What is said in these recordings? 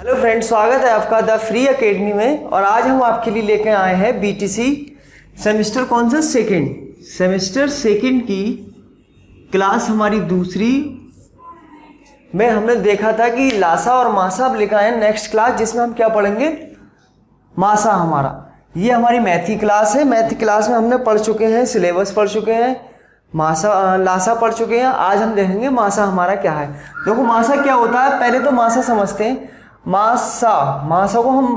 Hello friends, स्वागत है आपका द फ्री एकेडमी में। और आज हम आपके लिए लेके आए हैं बीटीसी सेमेस्टर कौन सा सेमेस्टर सेकंड की क्लास हमारी दूसरी में। हमने देखा था कि लासा और मासा अब लेकर आए हैं नेक्स्ट क्लास, जिसमें हम क्या पढ़ेंगे, मासा। हमारा ये हमारी मैथ की क्लास है। मैथ की क्लास में हमने पढ़ चुके हैं, सिलेबस पढ़ चुके हैं, लासा पढ़ चुके हैं। आज हम देखेंगे मासा हमारा क्या है। देखो मासा क्या होता है, पहले तो मासा समझते हैं। मासा को हम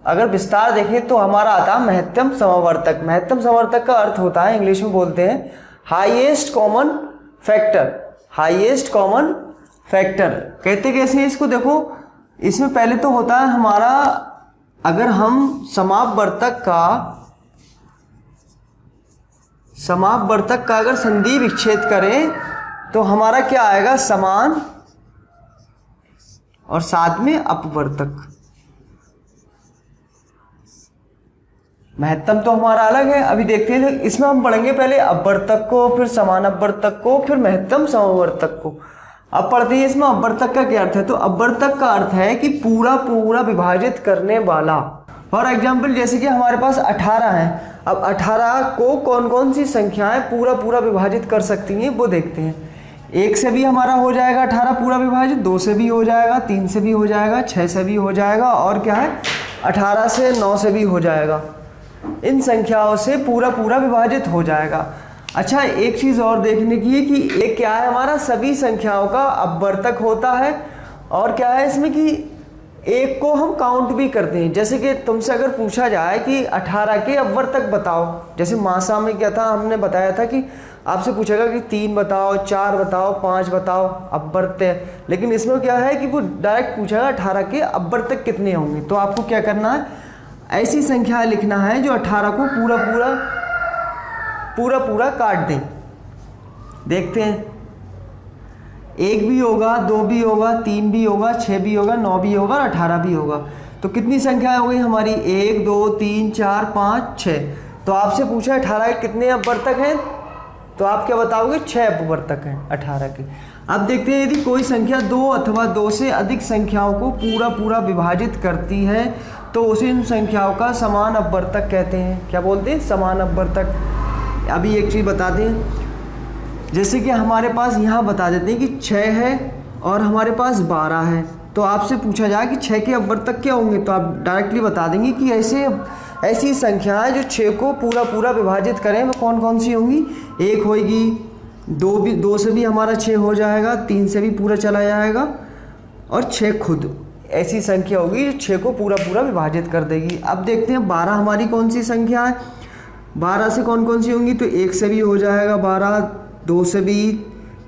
अगर विस्तार देखें तो हमारा आता है महत्तम समवर्तक। महत्तम समवर्तक का अर्थ होता है, इंग्लिश में बोलते हैं highest common factor. Highest common factor कहते कैसे हैं इसको, देखो इसमें पहले तो होता है हमारा, अगर हम समापवर्तक का अगर संधि विच्छेद करें तो हमारा क्या आएगा, समान और साथ में अपवर्तक। महत्तम तो हमारा अलग है, अभी देखते हैं। इसमें हम पढ़ेंगे पहले अपवर्तक को, फिर समान अपवर्तक को, फिर महत्तम समवर्तक को। अब पढ़ते हैं इसमें अपवर्तक का क्या अर्थ है। तो अपवर्तक का अर्थ है कि पूरा पूरा विभाजित करने वाला। फॉर एग्जाम्पल जैसे कि हमारे पास 18 है। अब 18 को कौन कौन सी संख्याएं पूरा पूरा विभाजित कर सकती हैं वो देखते हैं। 1 से भी हमारा हो जाएगा 18 पूरा विभाजित, 2 से भी हो जाएगा, 3 से भी हो जाएगा, 6 से भी हो जाएगा, और क्या है 18 से 9 से भी हो जाएगा। इन संख्याओं से पूरा पूरा विभाजित हो जाएगा। अच्छा, एक चीज़ और देखने की है कि एक क्या है, हमारा सभी संख्याओं का अपवर्तक होता है। और क्या है इसमें कि एक को हम काउंट भी करते हैं। जैसे कि तुमसे अगर पूछा जाए कि 18 के अपवर्तक बताओ, जैसे मासा में क्या था, हमने बताया था कि आपसे पूछेगा कि 3 बताओ, 4 बताओ, 5 बताओ अपवर्तक। लेकिन इसमें क्या है कि वो डायरेक्ट पूछेगा 18 के अपवर्तक कितने होंगे। तो आपको क्या करना है, ऐसी संख्या लिखना है जो 18 को पूरा पूरा काट दें। देखते हैं, 1 भी होगा, 2 भी होगा, 3 भी होगा, 6 भी होगा, 9 भी होगा, 18 भी होगा। तो कितनी संख्या हो गई हमारी, 1 2 3 4 5 6। तो आपसे पूछा 18 के कितने अपवर्तक हैं, तो आप क्या बताओगे, 6 अपवर्तक हैं 18 के। अब देखते हैं, यदि कोई संख्या 2 अथवा 2 से अधिक संख्याओं को पूरा पूरा विभाजित करती है तो उसे इन संख्याओं का समान अपवर्तक कहते हैं। क्या बोलते हैं, समान अपवर्तक। अभी एक चीज़ बता दें, जैसे कि हमारे पास यहाँ बता देते हैं कि 6 है और हमारे पास 12 है। तो आपसे पूछा जाए कि 6 के अपवर्तक क्या होंगे, तो आप डायरेक्टली बता देंगे कि ऐसी संख्याएं जो 6 को पूरा पूरा विभाजित करें वो कौन कौन सी होंगी। 1 होगी, 2 से भी हमारा 6 हो जाएगा, 3 से भी पूरा चला जाएगा, और 6 खुद ऐसी संख्या होगी जो 6 को पूरा पूरा विभाजित कर देगी। अब देखते हैं 12 हमारी कौन सी संख्या है। 12 से कौन कौन सी होंगी, तो 1 से भी हो जाएगा 12, 2 से भी,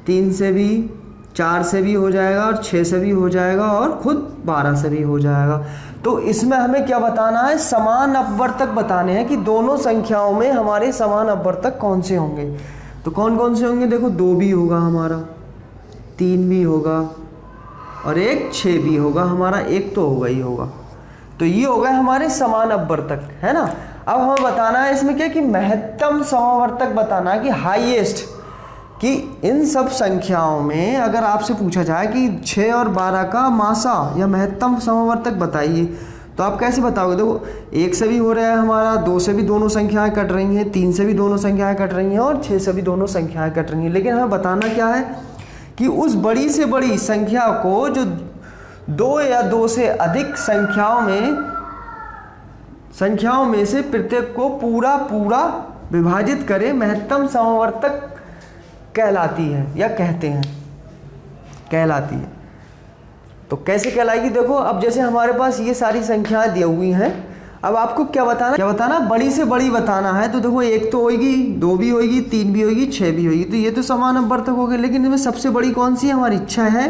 3 से भी, 4 से भी हो जाएगा, और 6 से भी हो जाएगा, और खुद 12 से भी हो जाएगा। तो इसमें हमें क्या बताना है, समान अपवर्तक बताने हैं कि दोनों संख्याओं में हमारे समान अपवर्तक कौन से होंगे। तो कौन कौन से होंगे, देखो 2 भी होगा हमारा, 3 भी होगा, और एक 6 भी होगा हमारा, एक तो होगा ही होगा। तो ये हो गए हमारे समान अपवर्तक, है ना। अब हमें बताना है इसमें क्या कि महत्तम समवर्तक बताना है, कि हाईएस्ट, कि इन सब संख्याओं में अगर आपसे पूछा जाए कि 6 और 12 का मासा या महत्तम समवर्तक बताइए, तो आप कैसे बताओगे। देखो 1 से भी हो रहा है हमारा, 2 से भी दोनों संख्याएं कट रही हैं, 3 से भी दोनों संख्याएं कट रही हैं, और 6 से भी दोनों संख्याएं कट रही हैं। लेकिन हमें बताना क्या है कि उस बड़ी से बड़ी संख्या को जो 2 या 2 से अधिक संख्याओं में से प्रत्येक को पूरा पूरा विभाजित करे, महत्तम समवर्तक कहलाती है, या कहलाती है। तो कैसे कहलाएगी, देखो अब जैसे हमारे पास ये सारी संख्याएं दी हुई हैं। अब आपको क्या बताना, बड़ी से बड़ी बताना है। तो देखो 1 तो होगी, 2 भी होगी, 3 भी होगी, 6 भी होगी। तो ये तो समान अपवर्तक हो गए। लेकिन इनमें सबसे बड़ी कौन सी है, हमारी 6 है।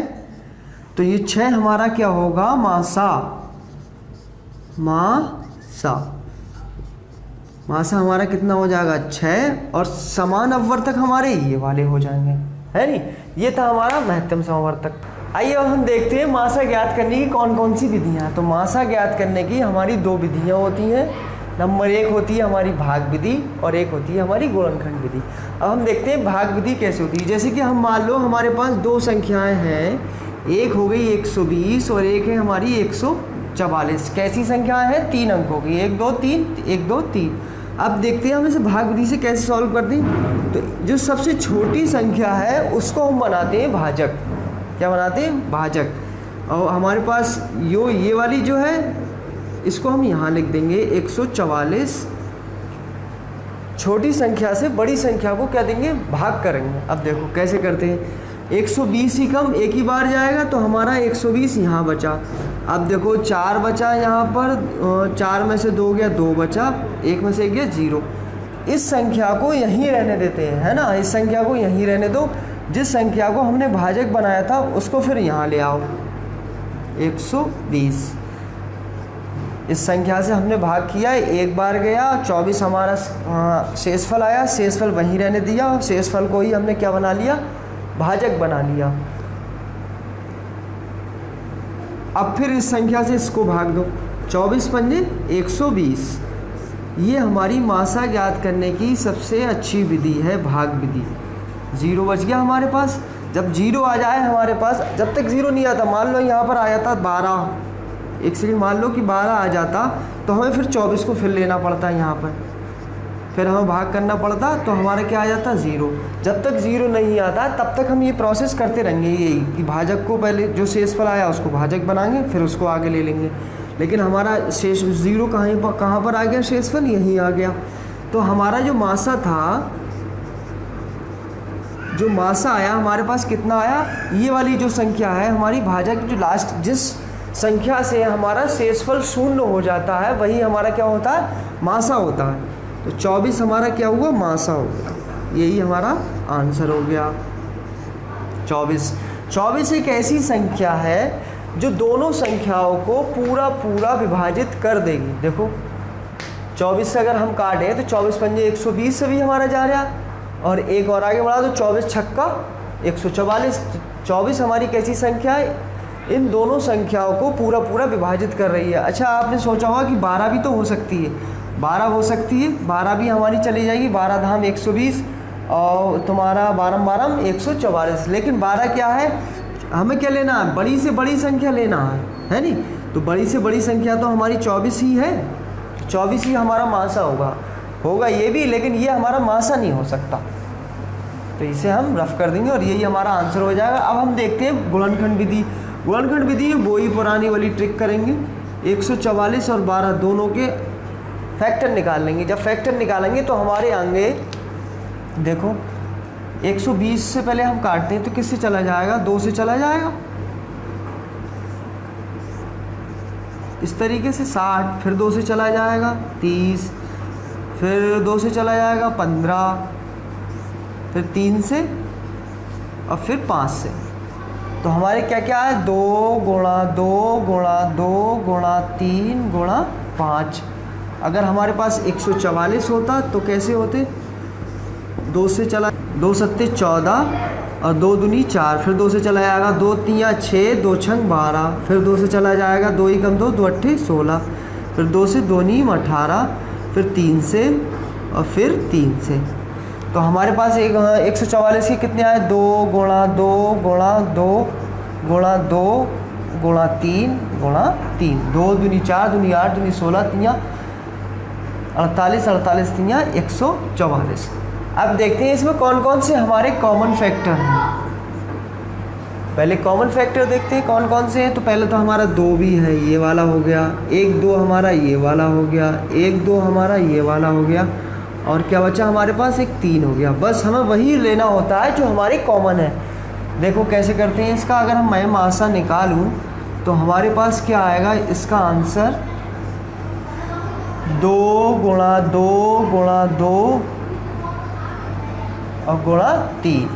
तो ये 6 हमारा क्या होगा, मासा हमारा कितना हो जाएगा, 6, और समान अपवर्तक हमारे ये वाले हो जाएंगे, है नहीं। ये था हमारा महत्तम समवर्तक। आइए अब हम देखते हैं मासा ज्ञात करने की कौन कौन सी विधियाँ। तो मासा ज्ञात करने की हमारी 2 विधियाँ होती हैं। नंबर 1 होती है हमारी भाग विधि, और एक होती है हमारी गुणनखंड विधि। अब हम देखते हैं भाग विधि कैसे होती है। जैसे कि हम मान लो हमारे पास 2 संख्याएं हैं, एक हो गई 120 और एक है हमारी 100 44। कैसी संख्या है? 3 अंकों की, 1 2 3 1 2 3। अब देखते हैं हम इसे भाग विधि से कैसे सॉल्व करते हैं। तो जो सबसे छोटी संख्या है उसको हम बनाते हैं भाजक। क्या बनाते हैं? भाजक। और हमारे पास ये वाली जो है इसको हम यहाँ लिख देंगे 144। छोटी संख्या से बड़ी संख्या को क्या देंगे? भाग करेंगे। अब देखो कैसे करते हैं। 120 ही कम एक ही बार जाएगा तो हमारा 120 यहाँ बचा। अब देखो 4 बचा यहाँ पर, 4 में से 2 गया, 2 बचा, 1 में से 1 गया 0। इस संख्या को यहीं रहने देते हैं, है ना। इस संख्या को यहीं रहने दो। जिस संख्या को हमने भाजक बनाया था उसको फिर यहाँ ले आओ 120। इस संख्या से हमने भाग किया, एक बार गया, 24 हमारा शेषफल आया। शेषफल वहीं रहने दिया और शेषफल को ही हमने क्या बना लिया? भाजक बना लिया। अब फिर इस संख्या से इसको भाग दो, 24 पंजे 120। ये हमारी मासा ज्ञात करने की सबसे अच्छी विधि है, भाग विधि। 0 बच गया हमारे पास। जब 0 आ जाए हमारे पास, जब तक 0 नहीं आता, मान लो यहाँ पर आ जाता 12, एक सेकंड, मान लो कि 12 आ जाता तो हमें फिर 24 को फिर लेना पड़ता है यहाँ पर, फिर हमें भाग करना पड़ता, तो हमारा क्या आ जाता? 0। जब तक 0 नहीं आता तब तक हम ये प्रोसेस करते रहेंगे, यही कि भाजक को पहले जो शेषफल आया उसको भाजक बनाएंगे, फिर उसको आगे ले लेंगे। लेकिन हमारा शेष 0 कहाँ पर आ गया? शेषफल यहीं आ गया। तो हमारा जो मासा था, जो मासा आया हमारे पास कितना आया? ये वाली जो संख्या है हमारी भाजक, जो लास्ट जिस संख्या से हमारा शेषफल 0 हो जाता है वही हमारा क्या होता है? मासा होता है। तो 24 हमारा क्या हुआ? मासा हो गया। यही हमारा आंसर हो गया 24। 24 एक ऐसी संख्या है जो दोनों संख्याओं को पूरा विभाजित कर देगी। देखो 24 से अगर हम काटें तो 24 पंजे 120 से भी हमारा जा रहा, और एक और आगे बढ़ा तो 24 छक्का 144। 24 हमारी कैसी संख्या है? इन दोनों संख्याओं को पूरा विभाजित कर रही है। अच्छा, आपने सोचा होगा कि 12 भी तो हो सकती है। 12 हो सकती है, 12 भी हमारी चली जाएगी। 12 धाम 120 और तुम्हारा 12 12 144। लेकिन 12 क्या है? हमें क्या लेना है? बड़ी से बड़ी संख्या लेना है नहीं? तो बड़ी से बड़ी संख्या तो हमारी 24 ही है। 24 ही हमारा मासा होगा ये भी, लेकिन ये हमारा मासा नहीं हो सकता। तो इसे हम रफ कर देंगे और यही हमारा आंसर हो जाएगा। अब हम देखते हैं गुणनखंड विधि। गुणनखंड विधि में वही पुरानी वाली ट्रिक करेंगे। 144 और 12 दोनों के फैक्टर निकाल लेंगे। जब फैक्टर निकालेंगे तो हमारे आगे देखो 120 से पहले हम काटते हैं तो किससे चला जाएगा? 2 से चला जाएगा। इस तरीके से 60, फिर 2 से चला जाएगा 30, फिर 2 से चला जाएगा 15, फिर 3 से और फिर 5 से। तो हमारे क्या क्या है? 2 गुणा 2 गुणा 2 गुणा 3 गुणा 5। अगर हमारे पास 144 होता तो कैसे होते? 2 से चला, 2 सत्ते 14 और 2 दूनी 4, फिर 2 से चला जाएगा 2 तियाँ 6, 2 छंग 12, फिर 2 से चला जाएगा 2 ही कम 2, 2 अट्ठे 16, फिर 2 से 2 नीम 18, फिर 3 से और फिर 3 से। तो हमारे पास 144 के कितने आए? 2 गुणा 2 गुणा 2 गुणा 2 गुणा 3 गुणा 3, 2 दूनी 4 दूनी 8 दूनी 16 तियाँ 48, 48 तियाँ 144। अब देखते हैं इसमें कौन कौन से हमारे कॉमन फैक्टर हैं। पहले कॉमन फैक्टर देखते हैं कौन कौन से हैं। तो पहले तो हमारा 2 भी है, ये वाला हो गया। 1 2 हमारा ये वाला हो गया। 1 2 हमारा ये वाला हो गया। और क्या बचा हमारे पास? एक 3 हो गया। बस हमें वही लेना होता है जो हमारी कॉमन है। देखो कैसे करते हैं इसका। अगर मैं मासा निकालूं तो हमारे पास क्या आएगा? इसका आंसर 2 गुणा 2 गुणा 2 और गुणा 3,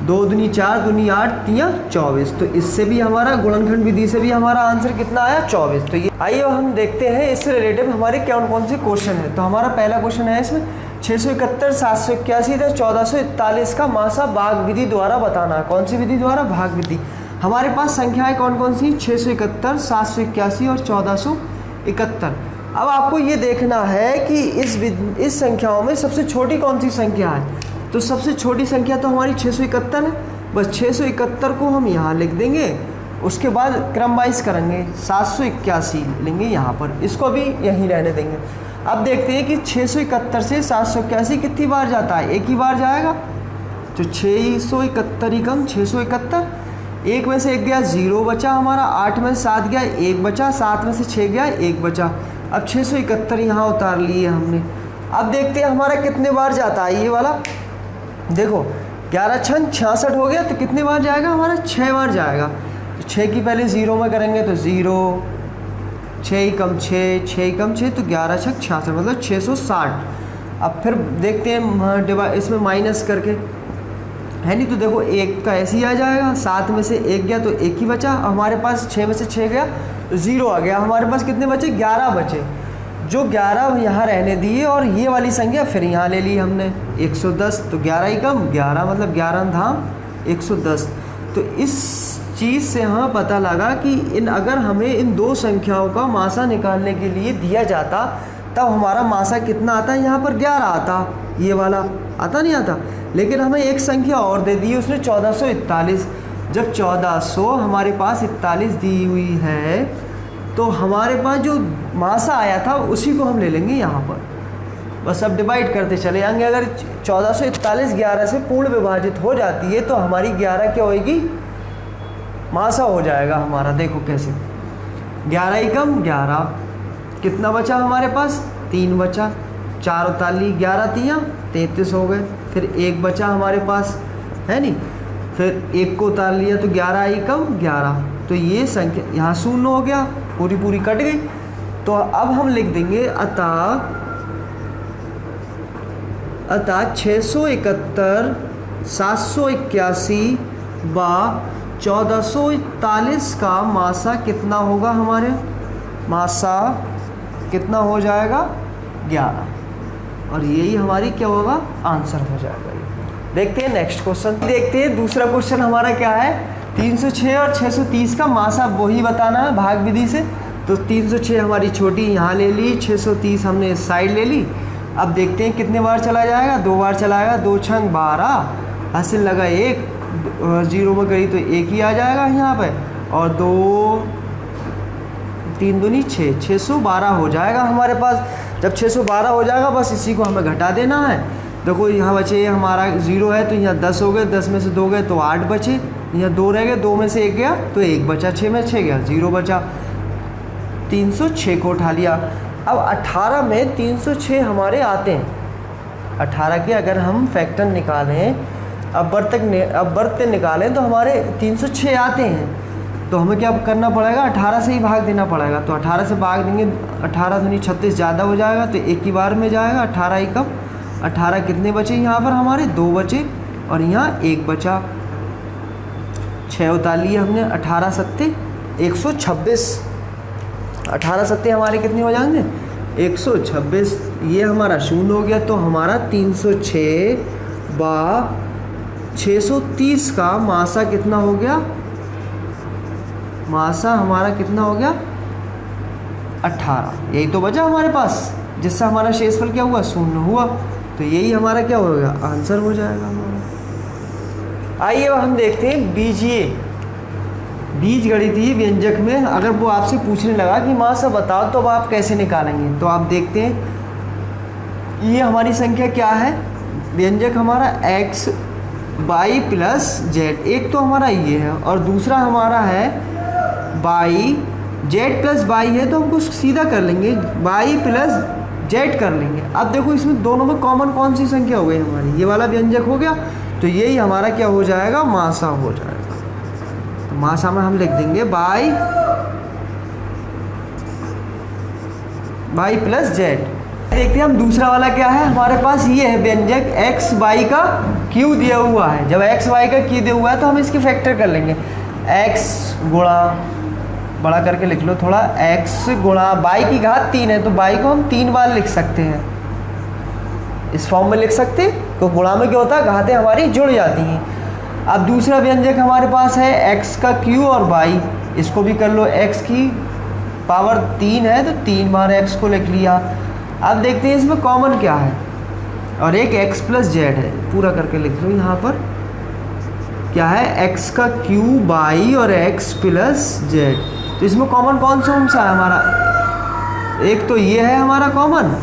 2 दूनी 4 दूनी 8 तियाँ 24। तो इससे भी हमारा गुणनखंड विधि से भी हमारा आंसर कितना आया? 24। तो ये आइए हम देखते हैं इससे रिलेटिव हमारे कौन कौन से क्वेश्चन है। तो हमारा पहला क्वेश्चन है इसमें 671 781 था 1441 का मासा भाग विधि द्वारा बताना। कौन सी विधि द्वारा? भाग विधि। हमारे पास संख्याएं कौन कौन सी? 671 781 और 1471। अब आपको ये देखना है कि इस संख्याओं में सबसे छोटी कौन सी संख्या है। तो सबसे छोटी संख्या तो हमारी 671 है। बस 671 को हम यहाँ लिख देंगे उसके बाद क्रम वाइज करेंगे, 781 लेंगे यहाँ पर, इसको भी यहीं रहने देंगे। अब देखते हैं कि 671 से 781 कितनी बार जाता है, एक ही बार जाएगा। तो 671 कम 671, एक में से एक गया 0 बचा हमारा, 8 में से 7 गया 1 बचा, 7 में से 6 गया 1 बचा। अब 671 यहाँ उतार लिए हमने। अब देखते हैं हमारा कितने बार जाता है ये वाला। देखो 11 छन 66 हो गया, तो कितने बार जाएगा हमारा, 6 बार जाएगा। तो 6 की पहले 0 में करेंगे तो 0, 6 ही कम 6, 6 ही कम 6, तो 11 छक 66 मतलब 660। अब फिर देखते हैं इसमें माइनस करके, है नहीं, तो देखो एक का ऐसे ही आ जाएगा, 7 में से 1 गया तो 1 ही बचा हमारे पास, 6 में से 6 गया तो 0 आ गया हमारे पास। कितने बचे, 11 बचे, जो 11 यहाँ रहने दिए और ये वाली संख्या फिर यहाँ ले ली हमने 110। तो 11 ही कम 11 मतलब 11 धाम 110। तो इस चीज़ से हमें पता लगा कि अगर हमें इन दो संख्याओं का मासा निकालने के लिए दिया जाता तब हमारा मासा कितना आता, यहाँ पर 11 आता, ये वाला आता नहीं आता। लेकिन हमें एक संख्या और दे दी उसने 1441। जब 1400 हमारे पास 41 दी हुई है तो हमारे पास जो मासा आया था उसी को हम ले लेंगे यहाँ पर। बस अब डिवाइड करते चले जाएंगे। अगर 1441 11 से पूर्ण विभाजित हो जाती है तो हमारी 11 क्या होएगी, मासा हो जाएगा हमारा। देखो कैसे, 11 ही कम 11, कितना बचा हमारे पास, 3 बचा, 4 उताली 11 तियाँ 33 हो गए, फिर 1 बचा हमारे पास, है नहीं, फिर 1 को उतार लिया तो 11 ही कम 11। तो ये संख्या यहाँ 0 हो गया, पूरी पूरी कट गई। तो अब हम लिख देंगे अतः 671 781 व 1441 का मासा कितना होगा, हमारे मासा कितना हो जाएगा, 11। और यही हमारी क्या होगा, आंसर हो जाएगा। देखते हैं नेक्स्ट क्वेश्चन, देखते हैं दूसरा क्वेश्चन हमारा क्या है। 306 और 630 का मासा वही बताना है भाग विधि से। तो 306 हमारी छोटी यहाँ ले ली, 630 हमने इस साइड ले ली। अब देखते हैं कितने बार चला जाएगा, 2 बार चलाएगा, 2 छंग 12, हासिल लगा 1, 0 में करी तो 1 ही आ जाएगा यहाँ पे, और 2 3 दूनी 6, 612 हो जाएगा हमारे पास। जब 612 हो जाएगा बस इसी को हमें घटा देना है। देखो यहाँ बचे हमारा 0 है तो यहाँ 10 हो गए, 10 में से 2 गए तो 8 बचे, यहाँ 2 रह गए, 2 में से 1 गया तो 1 बचा, 6 में 6 गया 0 बचा, 306 को उठा लिया। अब 18 में 306 हमारे आते हैं। 18 के अगर हम फैक्टर निकालें, अब बर्तन निकालें तो हमारे 306 आते हैं। तो हमें क्या करना पड़ेगा, 18 से ही भाग देना पड़ेगा। तो 18 से भाग देंगे, 18 दूनी 36 ज़्यादा हो जाएगा तो एक ही बार में जाएगा। 18 ही कम 18 कितने बचे यहाँ पर हमारे, 2 बचे और यहाँ 1 बचा, 6 उतार लिए हमने। 18 सत्ते 126, 18 सत्ते हमारे कितने हो जाएंगे, 126। ये हमारा 0 हो गया। तो हमारा 306 व 630 का मासा कितना हो गया, मासा हमारा कितना हो गया, 18। यही तो बचा हमारे पास, जिससे हमारा शेषफल क्या हुआ, 0 हुआ। तो यही हमारा क्या होगा, आंसर हो जाएगा हमारा। आइए अब हम देखते हैं बीजीय बीज गणितीय व्यंजक में अगर वो आपसे पूछने लगा कि मासा बताओ तो अब आप कैसे निकालेंगे। तो आप देखते हैं ये हमारी संख्या क्या है, व्यंजक हमारा x y प्लस जेड। एक तो हमारा ये है और दूसरा हमारा है y जेड प्लस वाई है, तो हम कुछ सीधा कर लेंगे, y प्लस जेड कर लेंगे। अब देखो इसमें दोनों में कॉमन कौन सी संख्या हो गई हमारी, ये वाला व्यंजक हो गया। तो यही हमारा क्या हो जाएगा, मासा हो जाएगा। तो मासा में हम लिख देंगे y प्लस जेड। देखते हैं हम दूसरा वाला क्या है, हमारे पास ये है व्यंजक x y का क्यू दिया हुआ है। जब x y का क्यू दिया हुआ है तो हम इसके फैक्टर कर लेंगे, x गुणा, बड़ा करके लिख लो थोड़ा, x गुणा y की घात 3 है तो y को हम 3 बार लिख सकते हैं, इस फॉर्म में लिख सकते हैं। तो गुणा में क्या होता है, घातें हमारी जुड़ जाती हैं। अब दूसरा व्यंजक हमारे पास है x का क्यू और y, इसको भी कर लो, x की पावर 3 है तो 3 बार x को लिख लिया। अब देखते हैं इसमें कॉमन क्या है, और एक x प्लस जेड है, पूरा करके लिख लो यहाँ पर। क्या है, x का क्यूब y और x प्लस जेड। तो इसमें कॉमन कौन सा है हमारा, एक तो ये है हमारा कॉमन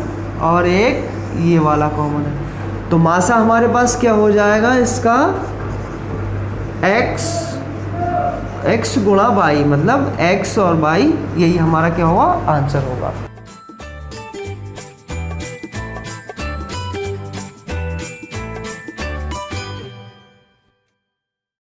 और एक ये वाला कॉमन है। तो मासा हमारे पास क्या हो जाएगा इसका, x गुणा y, मतलब x और y, यही हमारा क्या होगा, आंसर होगा।